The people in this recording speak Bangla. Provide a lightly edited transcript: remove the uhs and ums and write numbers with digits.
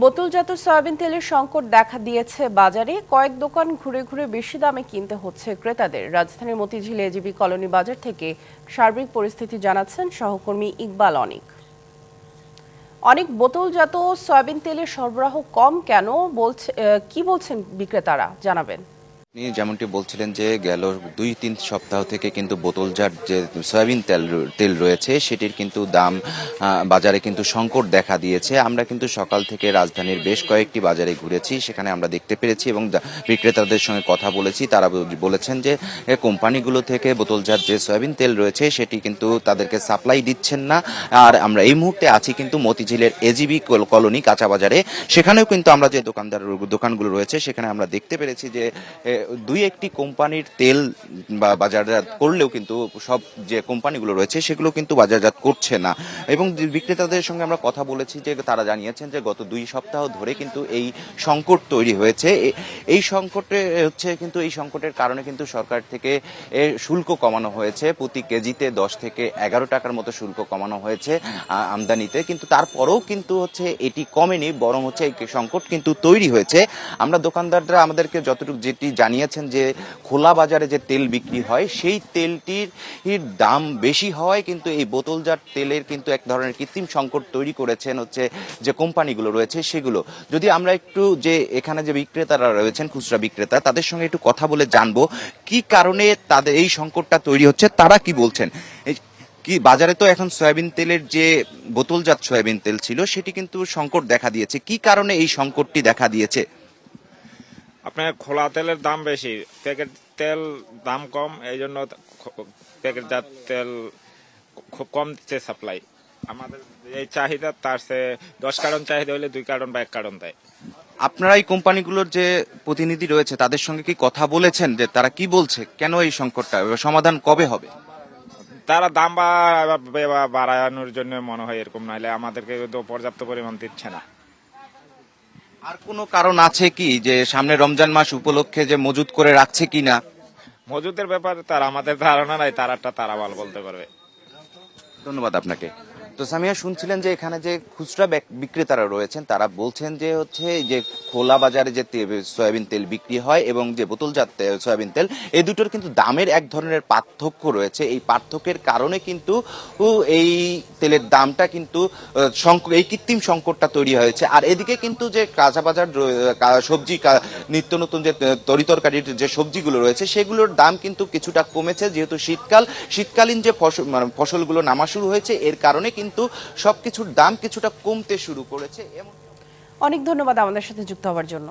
বোতলজাত সয়াবিন তেলের সংকট দেখা দিয়েছে বাজারে। কয়েক দোকান ঘুরে ঘুরে বেশি দামে কিনতে হচ্ছে ক্রেতাদের। রাজধানীর মতিঝিল এজিবি কলোনি বাজার থেকে সার্বিক পরিস্থিতি জানাচ্ছেন সহকর্মী ইকবাল অনিক। অনেক বোতলজাত সয়াবিন তেলের সরবরাহ কম কেন কি বলছেন বিক্রেতারা, জানাবেন। আপনি যেমনটি বলছিলেন যে গেল ২-৩ সপ্তাহ থেকে কিন্তু বোতলজাত যে সয়াবিন তেল রয়েছে সেটির কিন্তু দাম বাজারে কিন্তু সংকট দেখা দিয়েছে। আমরা কিন্তু সকাল থেকে রাজধানীর বেশ কয়েকটি বাজারে ঘুরেছি, সেখানে আমরা দেখতে পেরেছি এবং বিক্রেতাদের সঙ্গে কথা বলেছি। তারা বলেছেন যে কোম্পানিগুলো থেকে বোতলজাত যে সয়াবিন তেল রয়েছে সেটি কিন্তু তাদেরকে সাপ্লাই দিচ্ছেন না। আর আমরা এই মুহূর্তে আছি কিন্তু মতিঝিলের এজিবি কলোনি কাঁচা বাজারে। সেখানেও কিন্তু আমরা যে দোকানগুলো রয়েছে সেখানে আমরা দেখতে পেরেছি যে দুই একটি কোম্পানির তেল বাজারজাত করলেও কিন্তু সব যে কোম্পানিগুলো রয়েছে সেগুলো কিন্তু বাজারজাত করছে না। এবং বিক্রেতাদের সঙ্গে আমরা কথা বলেছি যে তারা জানিয়েছেন যে গত 2 সপ্তাহ ধরে কিন্তু এই সংকট তৈরি হয়েছে। এই সংকটে কিন্তু এই সংকটের কারণে কিন্তু সরকার থেকে শুল্ক কমানো হয়েছে। প্রতি কেজিতে 10 থেকে 11 টাকার মতো শুল্ক কমানো হয়েছে আমদানিতে, কিন্তু তারপরেও কিন্তু এটি কমেনি, বরং এই সংকট কিন্তু তৈরি হয়েছে। আমরা দোকানদাররা আমাদেরকে যতটুকু যেটি জানিয়েছেন যে খোলা বাজারে যে তেল বিক্রি হয় সেই তেলটির দাম বেশি হয়, কিন্তু এই বোতলজাত তেলের কিন্তু এক ধরনের কৃত্রিম সংকট তৈরি করেছেন যে কোম্পানিগুলো রয়েছে সেগুলো। যদি আমরা একটু যে এখানে যে বিক্রেতারা রয়েছেন, খুচরা বিক্রেতা, তাদের সঙ্গে একটু কথা বলে জানবো কি কারণে তাদের এই সংকটটা তৈরি হচ্ছে, তারা কি বলছেন। কি বাজারে তো এখন সয়াবিন তেলের যে বোতলজাত সয়াবিন তেল ছিল সেটি কিন্তু সংকট দেখা দিয়েছে, কি কারণে এই সংকটটি দেখা দিয়েছে? আপনার খোলা তেলের দাম বেশি, প্যাকেট তেল দাম কম, এই জন্য প্যাকেটজাত তেল খুব কম দিচ্ছে সাপ্লাই। আমাদের এই চাহিদা তার সে 10 কার্টন চাহিদা হলে 2 কার্টন বা 1 কার্টন দেয়। আপনারা এই কোম্পানিগুলোর যে প্রতিনিধি রয়েছে তাদের সঙ্গে কি কথা বলেছেন যে তারা কি বলছে, কেন এই সংকটটা সমাধান কবে হবে? তারা দাম বাড়ানোর জন্য মনে হয় এরকম, নাহলে আমাদেরকে তো পর্যাপ্ত পরিমাণ দিচ্ছে না। আর কোনো কারণ আছে কি যে সামনে রমজান মাস উপলক্ষে যে মজুত করে রাখছে কিনা? মজুদের ব্যাপারে তার আমাদের ধারণা নাই, তারা ভালো বলতে পারবে। ধন্যবাদ আপনাকে। তো সামিয়া, শুনছিলেন যে এখানে যে খুচরা বিক্রেতারা রয়েছেন তারা বলছেন যে যে খোলা বাজারে যে সয়াবিন তেল বিক্রি হয় এবং যে বোতলজাত সয়াবিন তেল, এই দুটোর কিন্তু দামের এক ধরনের পার্থক্য রয়েছে। এই পার্থক্যের কারণে কিন্তু এই তেলের দামটা কিন্তু এই কৃত্রিম সংকটটা তৈরি হয়েছে। আর এদিকে কিন্তু যে কাঁচা বাজার সবজি, নিত্য নতুন যে তরিতরকারির যে সবজিগুলো রয়েছে সেগুলোর দাম কিন্তু কিছুটা কমেছে, যেহেতু শীতকালীন যে ফসলগুলো নামা শুরু হয়েছে এর কারণে কিন্তু সবকিছুর দাম কিছুটা কমতে শুরু করেছে। অনেক ধন্যবাদ আমাদের সাথে যুক্ত হওয়ার জন্য।